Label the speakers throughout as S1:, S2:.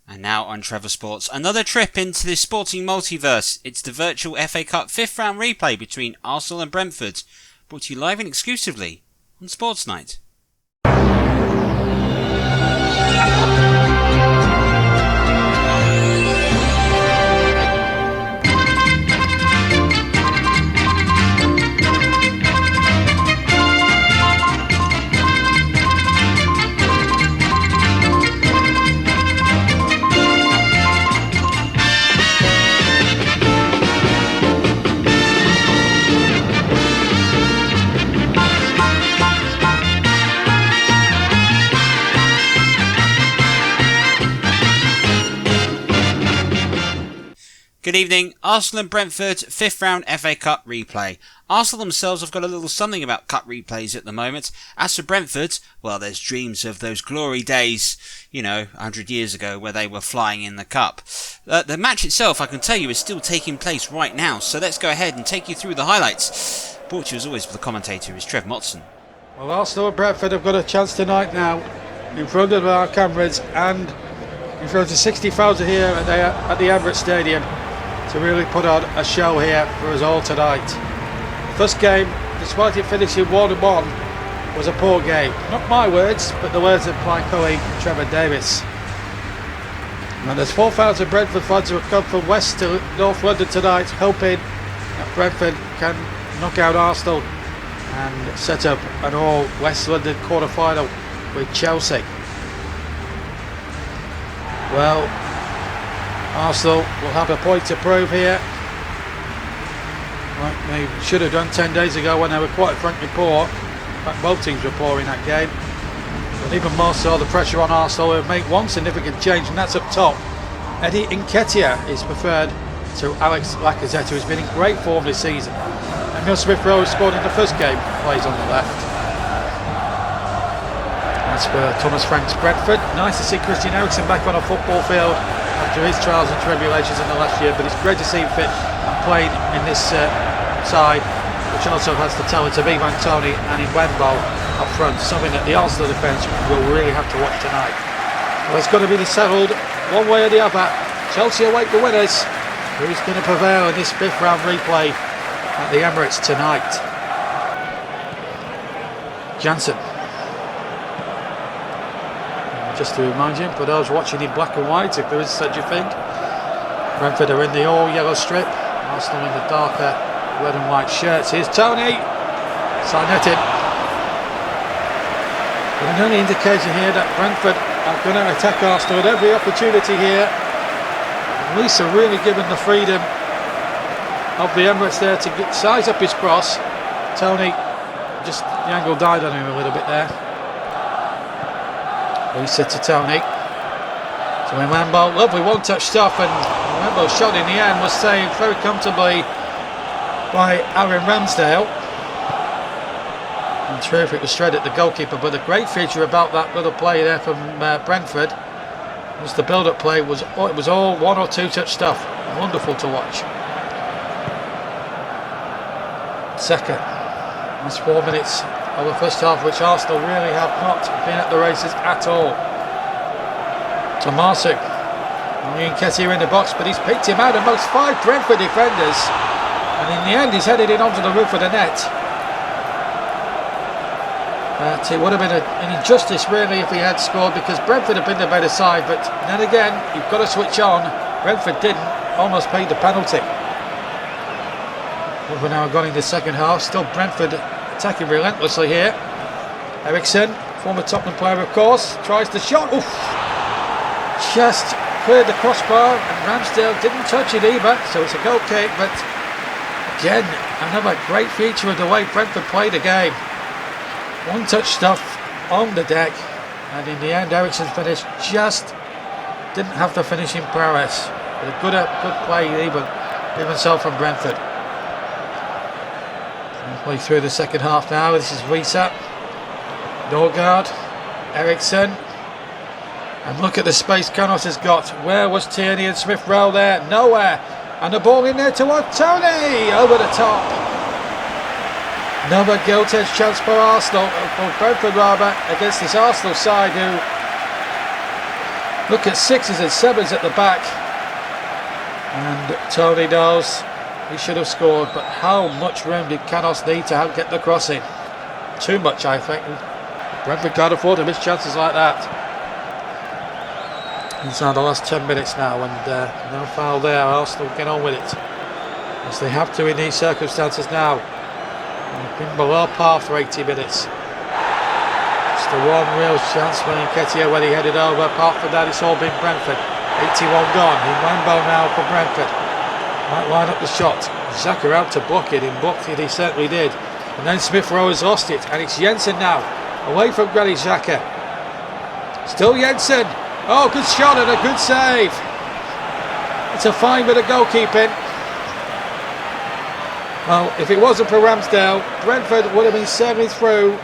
S1: And now on Trevor Sports, another trip into the sporting multiverse. It's the virtual FA Cup 5th round replay between Arsenal and Brentford, brought to you live and exclusively on Sportsnight. Good evening. Arsenal and Brentford 5th round FA Cup replay. Arsenal themselves have got a little something about cup replays at the moment. As for Brentford, well, there's dreams of those glory days, 100 years ago where they were flying in the cup. The match itself, I can tell you, is still taking place right now, so let's go ahead and take you through the highlights. Brought to you as always with the commentator is Trevor Motson.
S2: Well, Arsenal and Brentford have got a chance tonight now in front of our cameras and in front of 60,000 here at the Emirates Stadium to really put on a show here for us all tonight. First game, despite it finishing 1-1, was a poor game. Not my words, but the words of my colleague Trevor Davis. And there's 4,000 Brentford fans who have come from West to North London tonight, hoping that Brentford can knock out Arsenal and set up an all West London quarter-final with Chelsea. Well, Arsenal will have a point to prove here, like they should have done 10 days ago when they were quite frankly poor. In fact, both teams were poor in that game. But even more so, the pressure on Arsenal will make one significant change, and that's up top. Eddie Nketiah is preferred to Alex Lacazette, who's been in great form this season. Emile Smith-Rowe scored in the first game, plays on the left. As for Thomas Frank's Brentford, nice to see Christian Eriksen back on a football field after his trials and tribulations in the last year, but it's great to see him fit and playing in this side, which also has the talent of Ivan Toney and in Wembley up front, something that the Arsenal defence will really have to watch tonight. Well, it's going to be settled one way or the other. Chelsea await the winners. Who's going to prevail in this 5th round replay at the Emirates tonight? Jansen. Just to remind you, for those watching in black and white, if there is such a thing, Brentford are in the all-yellow strip, Arsenal in the darker red and white shirts. Here's Tony, side-netted. But an early indication here that Brentford are going to attack Arsenal at every opportunity here. Reece are really given the freedom of the Emirates there to size up his cross. Tony, just the angle died on him a little bit there. Reece to Tony. So Wembley, lovely one-touch stuff, and Wembley's shot in the end was saved very comfortably by Aaron Ramsdale. In truth, it was straight at the goalkeeper, but the great feature about that little play there from Brentford was the build-up play. It was all one or two touch stuff. Wonderful to watch. Second, that's 4 minutes of the first half, which Arsenal really have not been at the races at all. Tomasu, Nketiah in the box, but he's picked him out amongst 5 Brentford defenders, and in the end he's headed in onto the roof of the net. But it would have been an injustice really if he had scored, because Brentford have been the better side, but then again you've got to switch on. Brentford didn't, almost paid the penalty. We've now gone in the second half, still Brentford attacking relentlessly here. Eriksen, former Tottenham player of course, tries the shot. Oof. Just cleared the crossbar, and Ramsdale didn't touch it either, so it's a goal kick. But again, another great feature of the way Brentford played the game. One touch stuff on the deck, and in the end Eriksen's finish just didn't have the finishing prowess. But a good play even so from Brentford. Play through the second half now. This is Reece, Norgard, Eriksen, and look at the space Canos has got. Where was Tierney and Smith-Rowe there? Nowhere. And the ball in there towards Tony, over the top. Another gilt-edged chance for Arsenal, for Brentford rather, against this Arsenal side who Look at 6s and 7s at the back. And Tony knows he should have scored, but how much room did Canos need to get the cross in? Too much, I think. Brentford can't afford to miss chances like that. Inside the last 10 minutes now, and no foul there. Arsenal get on with it, as they have to in these circumstances now. They've been below par for 80 minutes. It's the one real chance for Nketiah when he headed over. Apart from that, it's all been Brentford. 81 gone. In Wembley now for Brentford. Might line up the shot. Xhaka out to block it. In blocked it, he certainly did. And then Smith Rowe has lost it, and it's Jensen now, away from Granit Xhaka. Still Jensen. Oh, good shot and a good save. It's a fine bit of goalkeeping. Well, if it wasn't for Ramsdale, Brentford would have been sailing through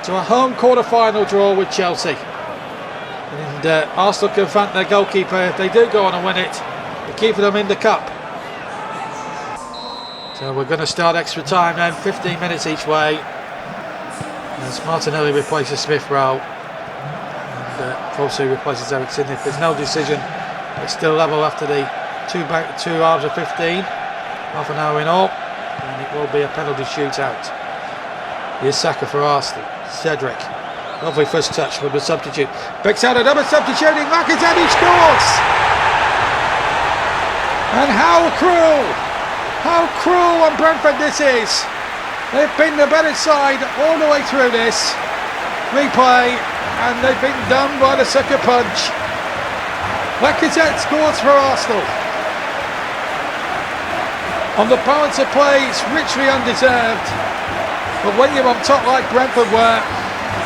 S2: to a home quarter-final draw with Chelsea. And Arsenal can thank their goalkeeper if they do go on and win it, for keeping them in the cup. So we're going to start extra time then, 15 minutes each way. As Martinelli replaces Smith Rowe, and Fosu replaces Ericsson. If there's no decision, it's still level after the 2 hours of 15, half an hour in all, and it will be a penalty shootout. Here's Saka for Arsenal. Cedric, lovely first touch from the substitute. Picks out another substituting. Lacazette scores! And how cruel on Brentford this is. They've been the better side all the way through this replay, and they've been done by the sucker punch. Lacazette scores for Arsenal. On the balance of play, it's richly undeserved. But when you're on top like Brentford were,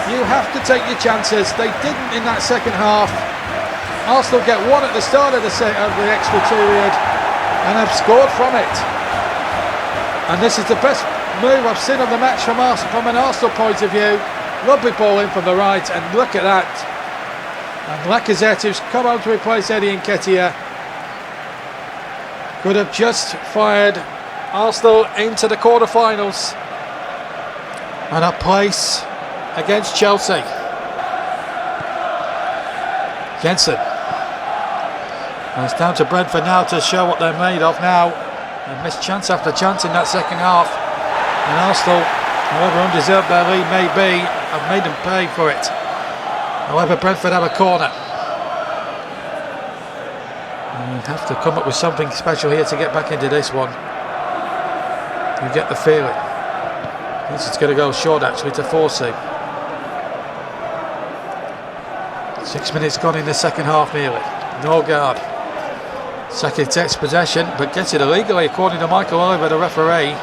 S2: you have to take your chances. They didn't in that second half. Arsenal get one at the start of the extra period and have scored from it. And this is the best move I've seen of the match from an Arsenal point of view. Lovely ball in from the right, and look at that. And Lacazette, who's come on to replace Eddie Nketiah, could have just fired Arsenal into the quarter-finals and a place against Chelsea. Jensen. And it's down to Brentford now to show what they're made of now. They missed chance after chance in that second half. And Arsenal, however undeserved their lead may be, have made them pay for it. However, Brentford have a corner. And you have to come up with something special here to get back into this one. You get the feeling. This is going to go short actually to Fosu. 6 minutes gone in the second half nearly. Norgard. Saka takes possession but gets it illegally according to Michael Oliver, the referee.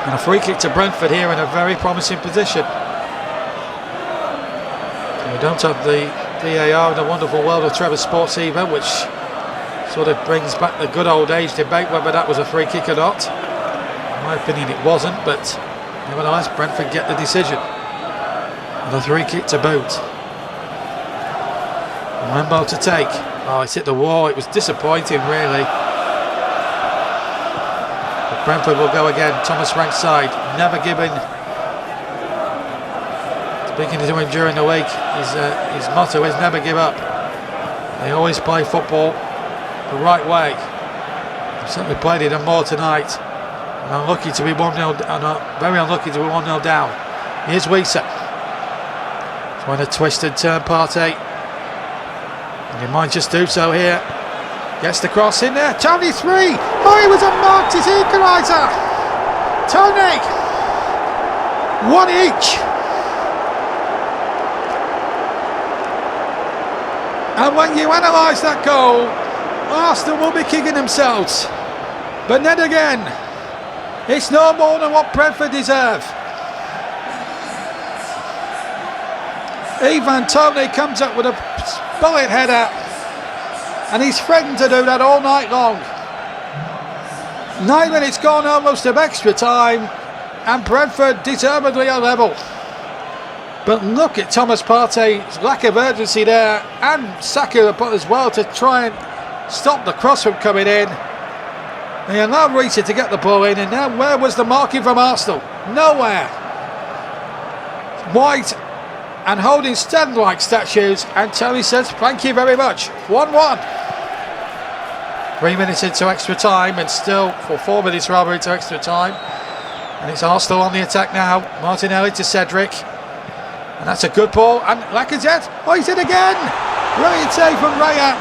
S2: And a free kick to Brentford here in a very promising position. We don't have the VAR in the wonderful world of Trevor Sports either, which sort of brings back the good old age debate whether that was a free kick or not. In my opinion it wasn't, but nevertheless Brentford get the decision. And a free kick to boot. And Wembley to take. Oh, it's hit the wall. It was disappointing really. But Brentford will go again. Thomas Frank's side, never given. Speaking to him during the week, his motto is never give up. They always play football the right way. They've certainly played it and more tonight. And unlucky to be 1-0, very unlucky to be 1-0 down. Here's Wieser. Trying to twist and turn Partey. And he might just do so here. Gets the cross in there. Tony 3. Oh, he was unmarked. It's equaliser. Tony. One each. And when you analyse that goal, Arsenal will be kicking themselves. But then again, it's no more than what Brentford deserve. Ivan Toney comes up with a bullet header, and he's threatened to do that all night long. 9 minutes gone almost of extra time, and Brentford deservedly a level. But look at Thomas Partey's lack of urgency there, and Saka as well to try and stop the cross from coming in. They allowed Reece to get the ball in, and now where was the marking from Arsenal? Nowhere. White and holding stand like statues, and Tony says thank you very much. 1-1. 3 minutes into extra time, and still for 4 minutes rather into extra time, and it's Arsenal on the attack now. Martinelli to Cedric, and that's a good ball, and Lacazette, oh, he's in again. Brilliant save from Raya,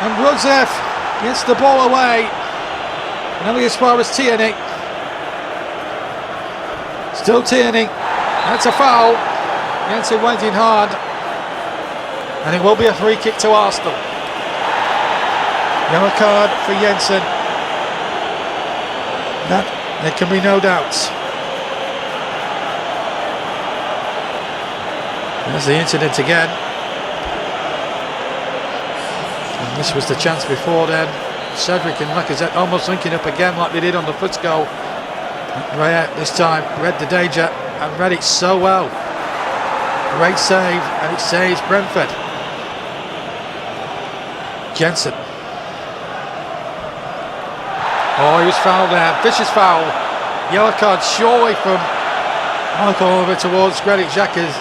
S2: and Rudzev gets the ball away, and only as far as Tierney. Still Tierney, that's a foul. Jensen went in hard, and it will be a free kick to Arsenal. Yellow card for Jensen. That there can be no doubts. There's the incident again. And this was the chance before then. Cedric and Lacazette almost linking up again like they did on the first goal. Raya this time read the danger and read it so well. Great save, and it saves Brentford. Jensen. Oh, he was fouled there. Vicious foul. Yellow card surely from Michael over towards Granit Xhaka's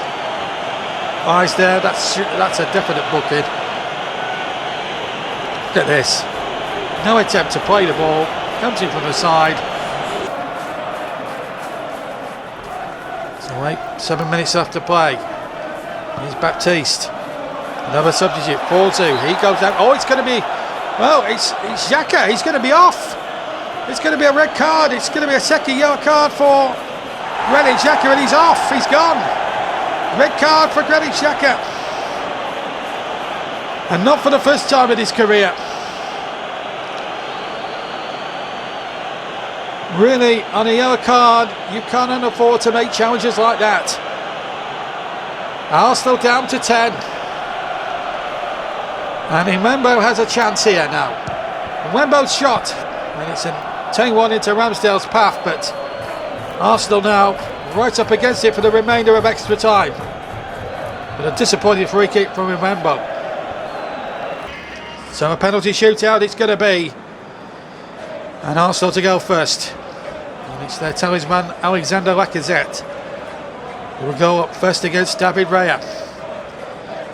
S2: eyes there. That's a definite booking. Look at this. No attempt to play the ball. Comes in from the side. So 7 minutes left to play. Here's Baptiste. Another substitute. 4-2. He goes down. Oh, it's going to be... Well, it's Xhaka. He's going to be off. It's going to be a red card. It's going to be a second yellow card for Granit Xhaka, and he's off. He's gone. Red card for Granit Xhaka. And not for the first time in his career. Really, on a yellow card, you can't afford to make challenges like that. Arsenal down to 10. And Mbembo has a chance here now. Mbembo's shot. And it's a 10-1 into Ramsdale's path, but Arsenal now right up against it for the remainder of extra time. But a disappointing free kick from Mbembo. So a penalty shootout it's going to be. And Arsenal to go first. And it's their talisman, Alexander Lacazette, who will go up first against David Raya.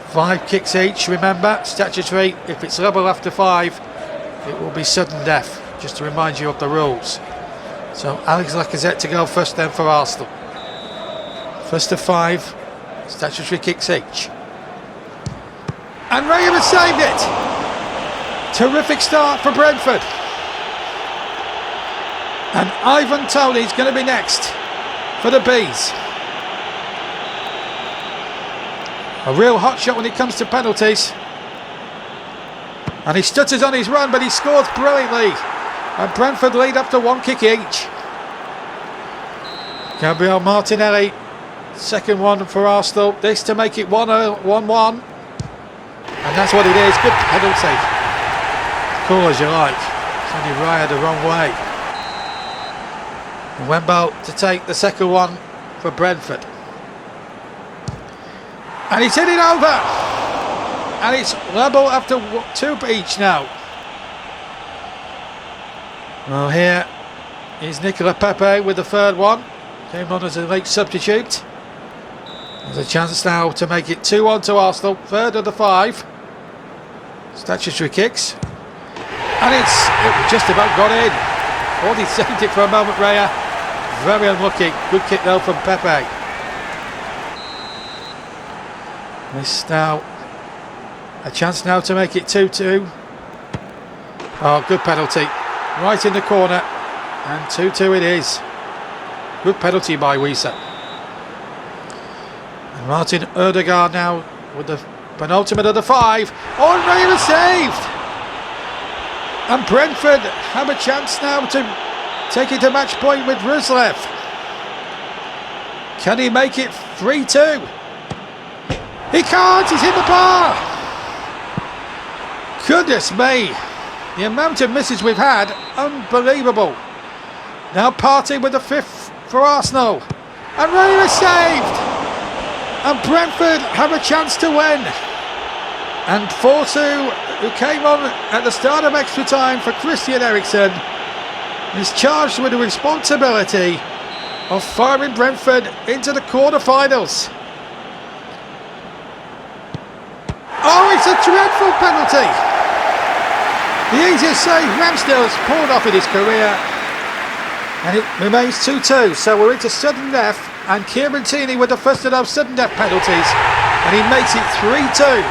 S2: 5 kicks each, remember, statutory. If it's level after 5, it will be sudden death. Just to remind you of the rules. So Alex Lacazette to go first then for Arsenal. First of 5, statutory kicks each. And Raya has saved it! Terrific start for Brentford. And Ivan Toney's going to be next for the Bees. A real hot shot when it comes to penalties. And he stutters on his run, but he scores brilliantly. And Brentford lead up to 1 kick each. Gabriel Martinelli, second one for Arsenal. This to make it 1-1. And that's what it is. Good penalty. Cool as you like. Sending Raya the wrong way. And Wembley to take the second one for Brentford. And he's hit it over. And it's level after 2 each now. Well, here is Nicola Pepe with the third one. Came on as a late substitute. There's a chance now to make it 2-1 to Arsenal. Third of the 5. Statutory kicks. And it just about got in. Thought he saved it for a moment, Raya. Very unlucky. Good kick though from Pepe. This now a chance now to make it 2-2. Oh, good penalty. Right in the corner. And 2-2 it is. Good penalty by Wisa. And Martin Ødegaard now with the penultimate of the 5. Oh, and Raya saved! And Brentford have a chance now to take it to match point with Ruslev. Can he make it 3-2? He can't, he's hit the bar! Goodness me, the amount of misses we've had, unbelievable. Now Partey with the 5th for Arsenal. And Raya saved! And Brentford have a chance to win. And Fortu, who came on at the start of extra time for Christian Eriksen, is charged with the responsibility of firing Brentford into the quarter-finals. It's a dreadful penalty. The easiest save Ramsdale's pulled off in his career. And it remains 2-2. So we're into sudden death. And Kieran Tierney with the first of those sudden death penalties. And he makes it 3-2.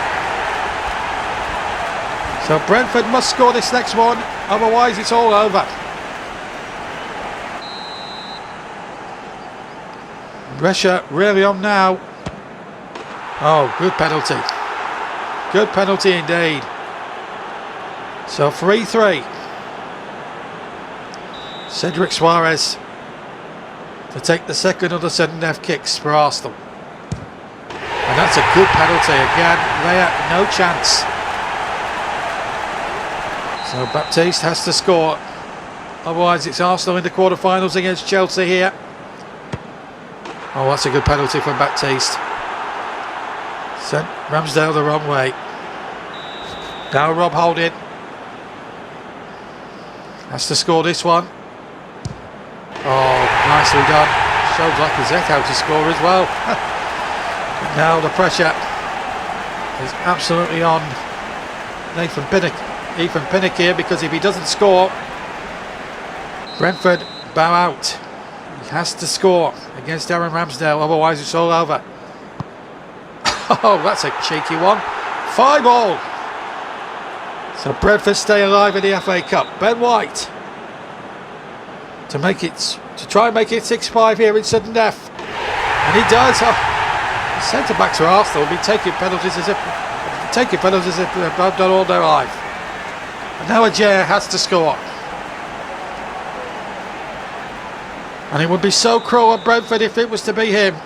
S2: So Brentford must score this next one. Otherwise it's all over. Pressure really on now. Oh, good penalty. Good penalty indeed. So 3-3. Cedric Suarez to take the second of the sudden death kicks for Arsenal. And that's a good penalty again. Raya, no chance. So Baptiste has to score. Otherwise it's Arsenal in the quarterfinals against Chelsea here. Oh, that's a good penalty from Baptiste. Sent Ramsdale the wrong way. Now Rob Holding has to score this one. Oh, nicely done. Shows Lacazette how to score as well. But now the pressure is absolutely on Ethan Pinnock here, because if he doesn't score, Brentford bow out. He has to score against Aaron Ramsdale, otherwise it's all over. Oh, that's a cheeky one. 5-5. So Brentford stay alive in the FA Cup. Ben White to try and make it 6-5 here in sudden death. And he does. Oh, the centre-backs for Arsenal will be taking penalties as if they've done all their life. And now Ajay has to score. And it would be so cruel at Brentford if it was to be him.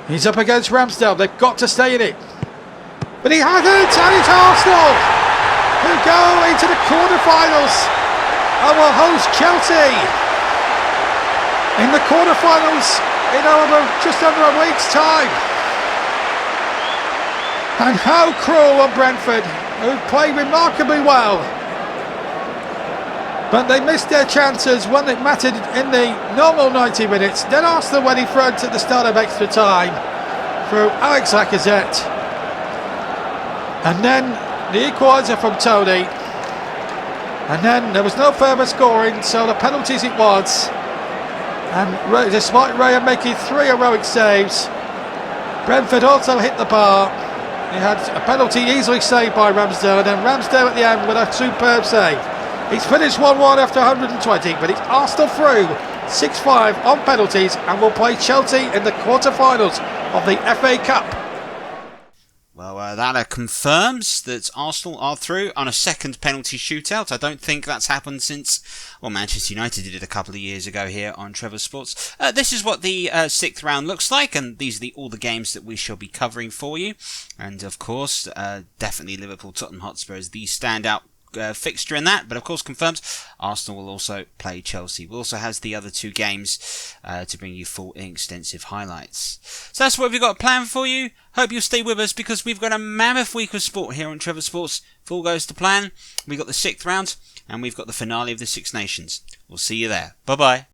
S2: He's up against Ramsdale. They've got to stay in it. But he hasn't, and it's Arsenal who go into the quarterfinals and will host Chelsea in the quarterfinals in just under a week's time. And how cruel on Brentford, who played remarkably well. But they missed their chances when it mattered in the normal 90 minutes. Then Arsenal went in front at the start of extra time through Alex Lacazette. And then the equaliser from Tony. And then there was no further scoring, so the penalties it was. And despite Raya making 3 heroic saves, Brentford also hit the bar. He had a penalty easily saved by Ramsdale, and then Ramsdale at the end with a superb save. He's finished 1-1 after 120, but it's Arsenal through 6-5 on penalties and will play Chelsea in the quarter-finals of the FA Cup.
S1: Well, that confirms that Arsenal are through on a second penalty shootout. I don't think that's happened since, Manchester United did it a couple of years ago here on Trevor Sports. This is what the 6th round looks like, and these are all the games that we shall be covering for you. And of course, definitely Liverpool-Tottenham Hotspur is the standout fixture in that, but of course confirms Arsenal will also play Chelsea. We'll also have the other 2 games to bring you full and extensive highlights. So that's what we've got planned for you. Hope you'll stay with us, because we've got a mammoth week of sport here on Trevor Sports. If all goes to plan, we've got the 6th round and we've got the finale of the Six Nations. We'll see you there. Bye bye.